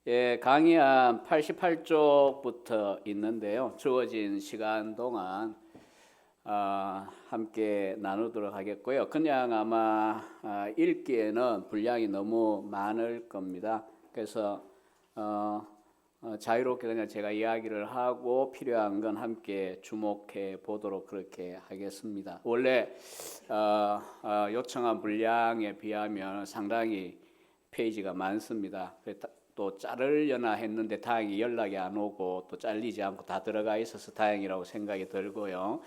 예, 강의한 88쪽부터 있는데요. 주어진 시간 동안 함께 나누도록 하겠고요. 그냥 아마 읽기에는 분량이 너무 많을 겁니다. 그래서 자유롭게 그냥 제가 이야기를 하고 필요한 건 함께 주목해 보도록 그렇게 하겠습니다. 원래 요청한 분량에 비하면 상당히 페이지가 많습니다. 또 자르려나 했는데 다행히 연락이 안 오고 또 잘리지 않고 다 들어가 있어서 다행이라고 생각이 들고요.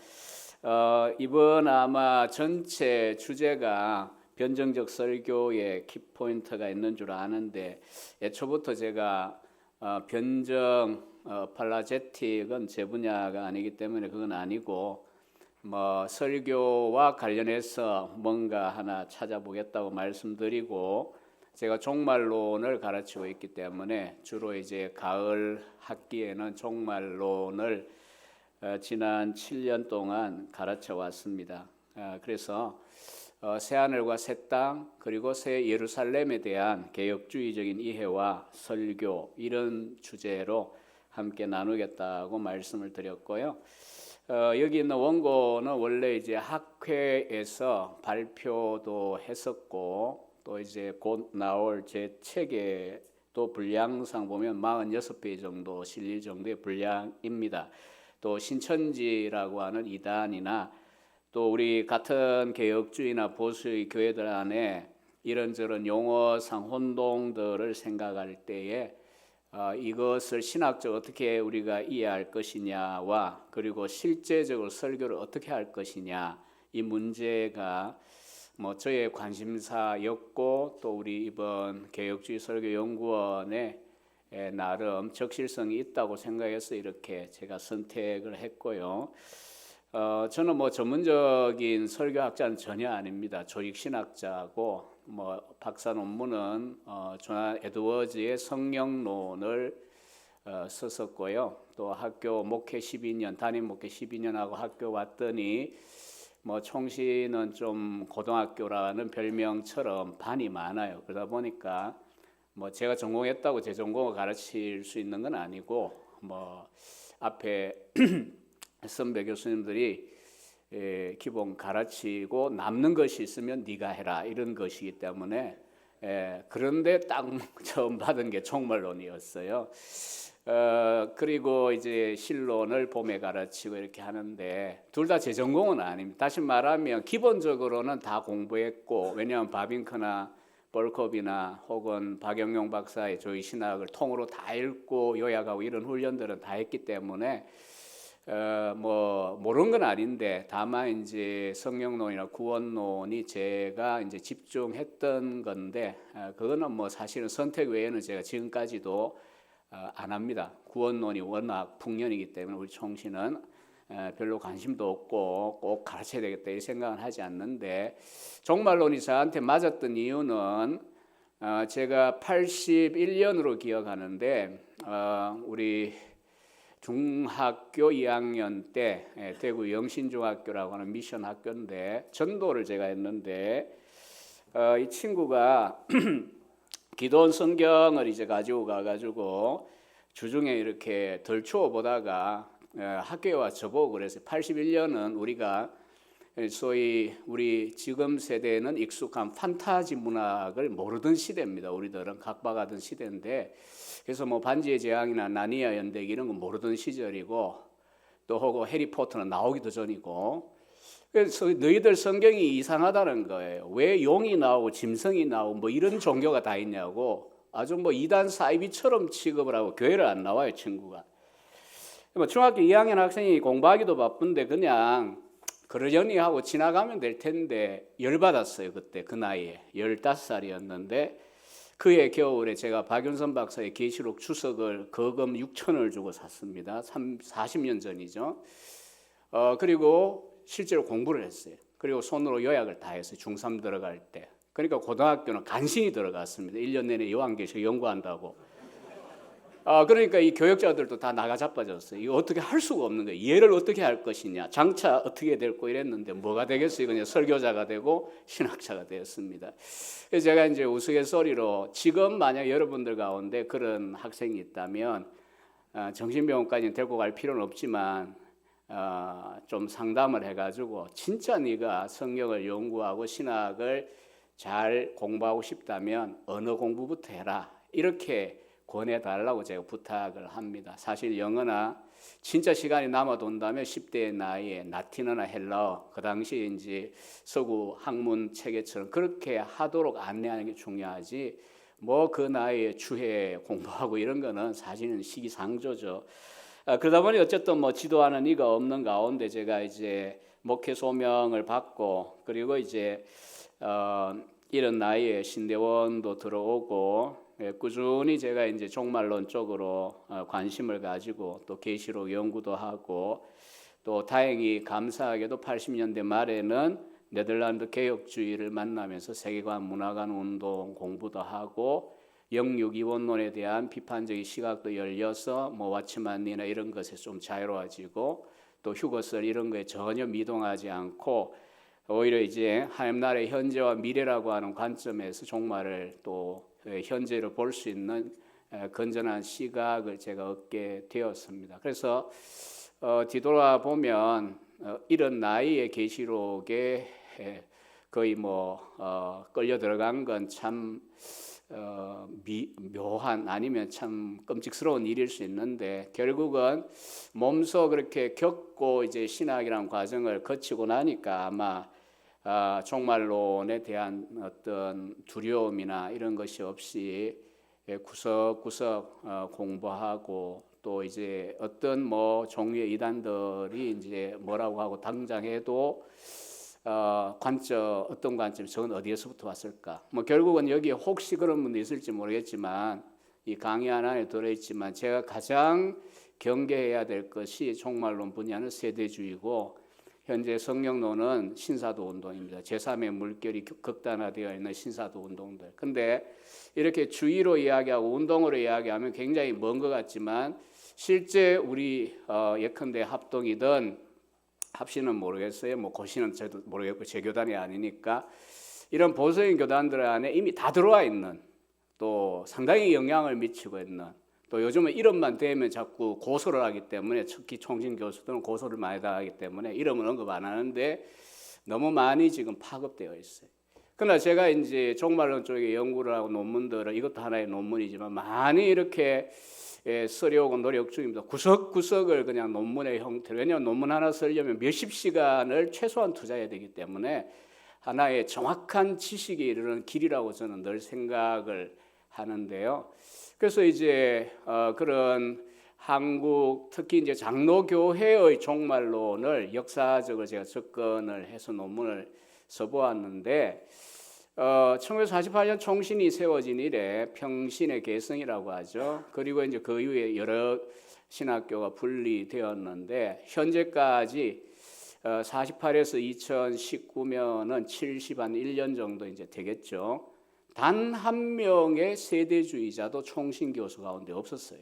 이번 아마 전체 주제가 변정적 설교의 키포인트가 있는 줄 아는데 애초부터 제가 변정 팔라제틱은 제 분야가 아니기 때문에 그건 아니고 설교와 관련해서 뭔가 하나 찾아보겠다고 말씀드리고 제가 종말론을 가르치고 있기 때문에 주로 이제 가을 학기에는 종말론을 지난 7년 동안 가르쳐 왔습니다. 그래서 새하늘과 새 땅 그리고 새 예루살렘에 대한 개혁주의적인 이해와 설교 이런 주제로 함께 나누겠다고 말씀을 드렸고요. 여기 있는 원고는 원래 이제 학회에서 발표도 했었고 또 이제 곧 나올 제 책에 또 분량상 보면 46페이지 정도 실릴 정도의 분량입니다. 또 신천지라고 하는 이단이나 또 우리 같은 개혁주의나 보수의 교회들 안에 이런저런 용어상 혼동들을 생각할 때에 이것을 신학적으로 어떻게 우리가 이해할 것이냐와 그리고 실제적으로 설교를 어떻게 할 것이냐 이 문제가 저의 관심사였고 또 우리 이번 개혁주의 설교연구원에 나름 적실성이 있다고 생각해서 이렇게 제가 선택을 했고요. 저는 전문적인 설교학자는 전혀 아닙니다. 조직신학자고 박사 논문은 존 에드워즈의 성령론을 썼었고요. 또 학교 목회 12년, 담임 목회 12년 하고 학교 왔더니 총시는 좀 고등학교라는 별명처럼 반이 많아요. 그러다 보니까 제가 전공했다고 제 전공을 가르칠 수 있는 건 아니고 앞에 선배 교수님들이 기본 가르치고 남는 것이 있으면 네가 해라 이런 것이기 때문에 그런데 딱 처음 받은 게 종말론이었어요. 그리고 이제 실론을 봄에 가르치고 이렇게 하는데 둘 다 제 전공은 아닙니다. 다시 말하면 기본적으로는 다 공부했고 왜냐하면 바빙크나 벌컵이나 혹은 박영용 박사의 조의신학을 통으로 다 읽고 요약하고 이런 훈련들은 다 했기 때문에 모르는 건 아닌데 다만 이제 성령론이나 구원론이 제가 이제 집중했던 건데 그거는 사실은 선택 외에는 제가 지금까지도 안 합니다. 구원론이 워낙 풍년이기 때문에 우리 총시는 별로 관심도 없고 꼭 가르쳐야 되겠다 이 생각은 하지 않는데 종말론이 저한테 맞았던 이유는 제가 81년으로 기억하는데 우리 중학교 2학년 때 대구 영신중학교라고 하는 미션 학교인데 전도를 제가 했는데 이 친구가 기도원 성경을 이제 가지고 가가지고 주중에 이렇게 덜 추워 보다가 학교에 와 저보고 그래서 81년은 우리가 소위 우리 지금 세대는 익숙한 판타지 문학을 모르던 시대입니다. 우리들은 각박하던 시대인데 그래서 반지의 제왕이나 나니아 연대기 이런 거 모르던 시절이고 또 혹은 해리포터는 나오기도 전이고 그래서 너희들 성경이 이상하다는 거예요. 왜 용이 나오고 짐승이 나오고 이런 종교가 다 있냐고 아주 이단 사이비처럼 취급을 하고 교회를 안 나와요 친구가. 중학교 2학년 학생이 공부하기도 바쁜데 그냥 그러려니 하고 지나가면 될 텐데 열받았어요. 그때 그 나이에 15살이었는데 그해 겨울에 제가 박윤선 박사의 계시록 주석을 거금 6천을 주고 샀습니다. 40년 전이죠. 그리고 실제로 공부를 했어요. 그리고 손으로 요약을 다 했어요. 중3 들어갈 때. 그러니까 고등학교는 간신히 들어갔습니다. 1년 내내 요한계시록 연구한다고. 그러니까 이 교역자들도 다 나가 자빠졌어요. 이거 어떻게 할 수가 없는 거예요. 이해를 어떻게 할 것이냐, 장차 어떻게 될거 이랬는데 뭐가 되겠어요? 그냥 설교자가 되고 신학자가 되었습니다. 그래서 제가 이제 우스갯소리로 지금 만약 여러분들 가운데 그런 학생이 있다면 정신병원까지 데리고 갈 필요는 없지만 좀 상담을 해가지고 진짜 네가 성경을 연구하고 신학을 잘 공부하고 싶다면 언어 공부부터 해라, 이렇게 권해달라고 제가 부탁을 합니다. 사실 영어나 진짜 시간이 남아돈다면 10대의 나이에 라틴어나 헬라어, 그 당시에 이제 서구 학문 체계처럼 그렇게 하도록 안내하는 게 중요하지, 뭐 그 나이에 주해 공부하고 이런 거는 사실은 시기상조죠. 그러다 보니 어쨌든 뭐 지도하는 이가 없는 가운데 제가 이제 목회 소명을 받고, 그리고 이제 이런 나이에 신대원도 들어오고, 꾸준히 제가 이제 종말론 쪽으로 관심을 가지고 또 계시록 연구도 하고, 또 다행히 감사하게도 80년대 말에는 네덜란드 개혁주의를 만나면서 세계관 문화관 운동 공부도 하고, 영육 이원론에 대한 비판적인 시각도 열려서 뭐 와츠만이나 이런 것에 좀 자유로워지고, 또 휴거설 이런 거에 전혀 미동하지 않고 오히려 이제 하나님 나라의 현재와 미래라고 하는 관점에서 종말을 또 현재로 볼 수 있는 건전한 시각을 제가 얻게 되었습니다. 그래서 뒤돌아보면 이런 나이의 계시록에 거의 뭐 끌려 들어간 건 참 묘한, 아니면 참 끔찍스러운 일일 수 있는데, 결국은 몸소 그렇게 겪고 이제 신학이라는 과정을 거치고 나니까 아마 종말론에 대한 어떤 두려움이나 이런 것이 없이 구석구석 공부하고, 또 이제 어떤 뭐 종류의 이단들이 이제 뭐라고 하고 당장해도 어떤 관점, 저건 어디에서부터 왔을까? 뭐 결국은 여기에 혹시 그런 분도 있을지 모르겠지만, 이 강의 하나에 들어있지만 제가 가장 경계해야 될 것이 종말론 분야는 세대주의고, 현재 성경론은 신사도 운동입니다. 제3의 물결이 극단화되어 있는 신사도 운동들. 근데 이렇게 주의로 이야기하고 운동으로 이야기하면 굉장히 먼 것 같지만, 실제 우리 예컨대 합동이든 합시는 모르겠어요. 뭐 고시는 저도 모르겠고 제 교단이 아니니까, 이런 보수적인 교단들 안에 이미 다 들어와 있는, 또 상당히 영향을 미치고 있는, 또 요즘은 이름만 대면 자꾸 고소를 하기 때문에, 특히 총신 교수들은 고소를 많이 당하기 때문에 이름은 언급 안 하는데 너무 많이 지금 파급되어 있어요. 그러나 제가 이제 종말론 쪽에 연구를 하고 논문들을, 이것도 하나의 논문이지만 많이 이렇게 쓰려고 노력 중입니다. 구석구석을 그냥 논문의 형태로, 왜냐하면 논문 하나 쓰려면 몇십 시간을 최소한 투자해야 되기 때문에 하나의 정확한 지식에 이르는 길이라고 저는 늘 생각을 하는데요. 그래서 이제 그런 한국, 특히 이제 장로교회의 종말론을 역사적으로 제가 접근을 해서 논문을 써보았는데, 1948년 총신이 세워진 이래 평신의 개성이라고 하죠. 그리고 이제 그 이후에 여러 신학교가 분리되었는데, 현재까지 48에서 2019년은 71년 정도 이제 되겠죠. 단 한 명의 세대주의자도 총신 교수 가운데 없었어요.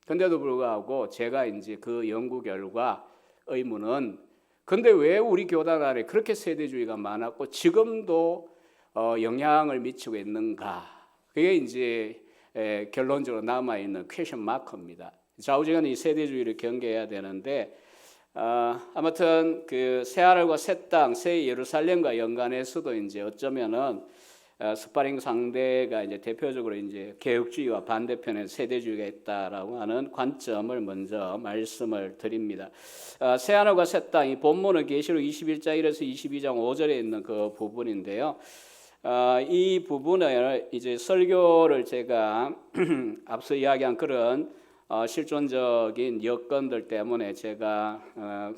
근데도 불구하고 제가 이제 그 연구 결과 의문은, 근데 왜 우리 교단 안에 그렇게 세대주의가 많았고 지금도 영향을 미치고 있는가? 그게 이제 결론적으로 남아있는 퀘션 마크입니다. 좌우지간 이 세대주의를 경계해야 되는데, 아무튼 그 새하늘과 새 땅, 새 예루살렘과 연관해서도 이제 어쩌면은 스파링 상대가 이제 대표적으로 이제 개혁주의와 반대편에 세대주의가 있다라고 하는 관점을 먼저 말씀을 드립니다. 새하늘과 새 땅, 이 본문은 계시록 21장 1에서 22장 5절에 있는 그 부분인데요. 이 부분을 이제 설교를 제가 앞서 이야기한 그런 실존적인 여건들 때문에 제가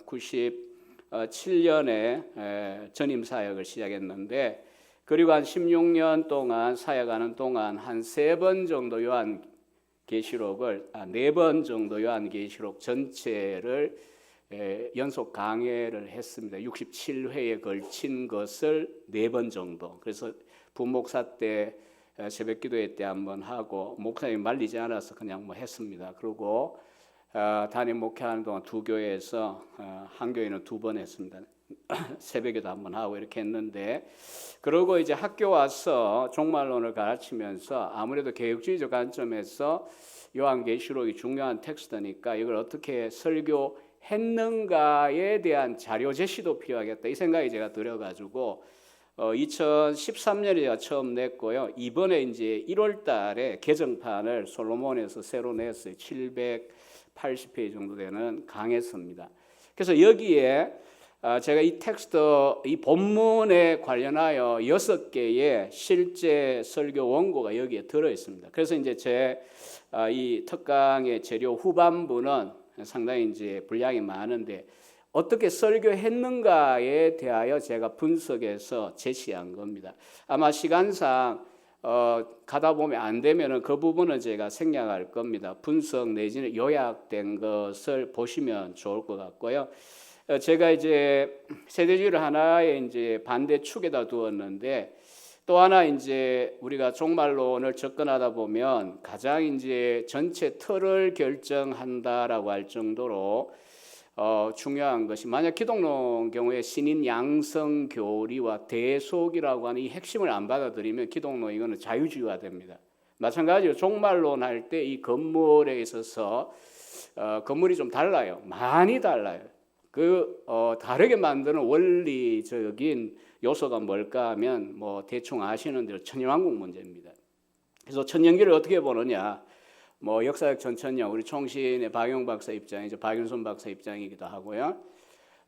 97년에 전임 사역을 시작했는데, 그리고 한 16년 동안 사역하는 동안 한 3번 정도 요한계시록을 4번 정도 요한계시록 전체를 연속 강해를 했습니다. 67회에 걸친 것을 4번 정도. 그래서 부목사 때 새벽 기도회 때 한번 하고 목사님 말리지 않아서 그냥 뭐 했습니다. 그리고 담임 목회하는 동안 두 교회에서 한 교회는 2번 했습니다. 새벽에도 한번 하고 이렇게 했는데, 그러고 이제 학교 와서 종말론을 가르치면서 아무래도 개혁주의적 관점에서 요한계시록이 중요한 텍스트니까 이걸 어떻게 설교했는가에 대한 자료 제시도 필요하겠다, 이 생각이 제가 들어가지고 2013년에 제가 처음 냈고요. 이번에 이제 1월 달에 개정판을 솔로몬에서 새로 냈어요. 780페이지 정도 되는 강해서입니다. 그래서 여기에 제가 이 텍스트, 이 본문에 관련하여 6개의 실제 설교 원고가 여기에 들어 있습니다. 그래서 이제 제 이 특강의 재료 후반부는 상당히 이제 분량이 많은데 어떻게 설교했는가에 대하여 제가 분석해서 제시한 겁니다. 아마 시간상 가다 보면 안 되면은 그 부분은 제가 생략할 겁니다. 분석 내지는 요약된 것을 보시면 좋을 것 같고요. 제가 이제 세대주의를 하나의 이제 반대축에다 두었는데, 또 하나 이제 우리가 종말론을 접근하다 보면 가장 이제 전체 틀을 결정한다라고 할 정도로 중요한 것이, 만약 기독론 경우에 신인 양성 교리와 대속이라고 하는 이 핵심을 안 받아들이면 기독론 이거는 자유주의화 됩니다. 마찬가지로 종말론 할 때 이 건물에 있어서 건물이 좀 달라요. 많이 달라요. 다르게 만드는 원리적인 요소가 뭘까 하면 뭐 대충 아시는 대로 천년왕국 문제입니다. 그래서 천년기를 어떻게 보느냐, 뭐 역사적 전천년, 우리 총신의 박용 박사 입장이죠. 박윤선 박사 입장이기도 하고요.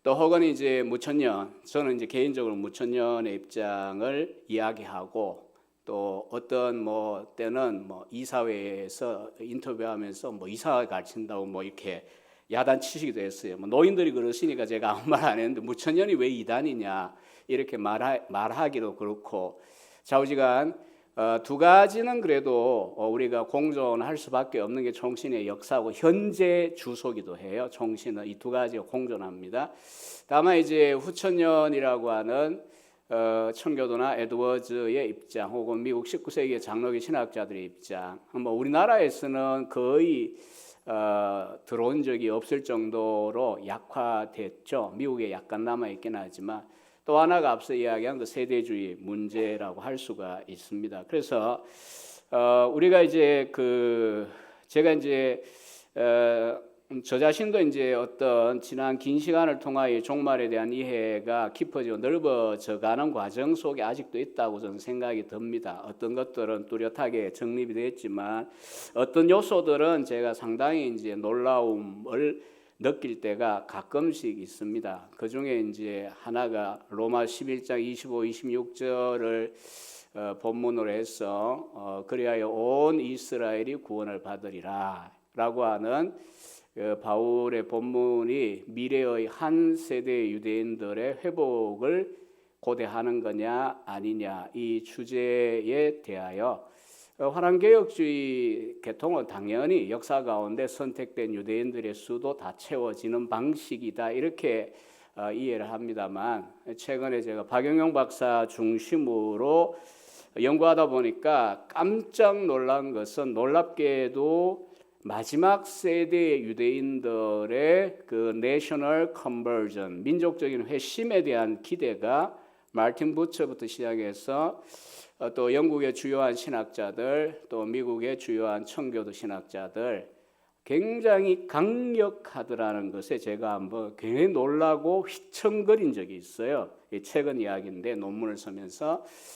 또 혹은 이제 무천년, 저는 이제 개인적으로 무천년의 입장을 이야기하고, 또 어떤 뭐 때는 뭐 이사회에서 인터뷰하면서 뭐 이사회 가르친다고 뭐 이렇게 야단치시기도 했어요. 뭐 노인들이 그러시니까 제가 아무 말 안 했는데 무천년이 왜 이단이냐 이렇게 말하기도 그렇고, 좌우지간 두 가지는 그래도 우리가 공존할 수밖에 없는 게 총신의 역사고 현재 주소기도 해요. 총신은 이 두 가지가 공존합니다. 다만 이제 후천년이라고 하는 청교도나 에드워즈의 입장, 혹은 미국 19세기의 장로교 신학자들의 입장, 뭐 우리나라에서는 거의 들어온 적이 없을 정도로 약화됐죠. 미국에 약간 남아있긴 하지만, 또 하나가 앞서 이야기한 그 세대주의 문제라고 할 수가 있습니다. 그래서 우리가 이제 제가 이제 저 자신도 이제 어떤 지난 긴 시간을 통하여 종말에 대한 이해가 깊어지고 넓어져 가는 과정 속에 아직도 있다고 저는 생각이 듭니다. 어떤 것들은 뚜렷하게 정립이 됐지만 어떤 요소들은 제가 상당히 이제 놀라움을 느낄 때가 가끔씩 있습니다. 그 중에 이제 하나가 로마 11장 25, 26절을 본문으로 해서 그리하여 온 이스라엘이 구원을 받으리라 라고 하는 바울의 본문이 미래의 한 세대의 유대인들의 회복을 고대하는 거냐 아니냐, 이 주제에 대하여 환환개혁주의 계통은 당연히 역사 가운데 선택된 유대인들의 수도 다 채워지는 방식이다, 이렇게 이해를 합니다만, 최근에 제가 박영영 박사 중심으로 연구하다 보니까 깜짝 놀란 것은, 놀랍게도 마지막 세대의 유대인들의 그 내셔널 컨버전, 민족적인 회심에 대한 기대가 마르틴 부처부터 시작해서 또 영국의 주요한 신학자들, 또 미국의 주요한 청교도 신학자들 굉장히 강력하더라는 것에 제가 한번 굉장히 놀라고 휘청거린 적이 있어요. 최근 이야기인데 논문을 쓰면서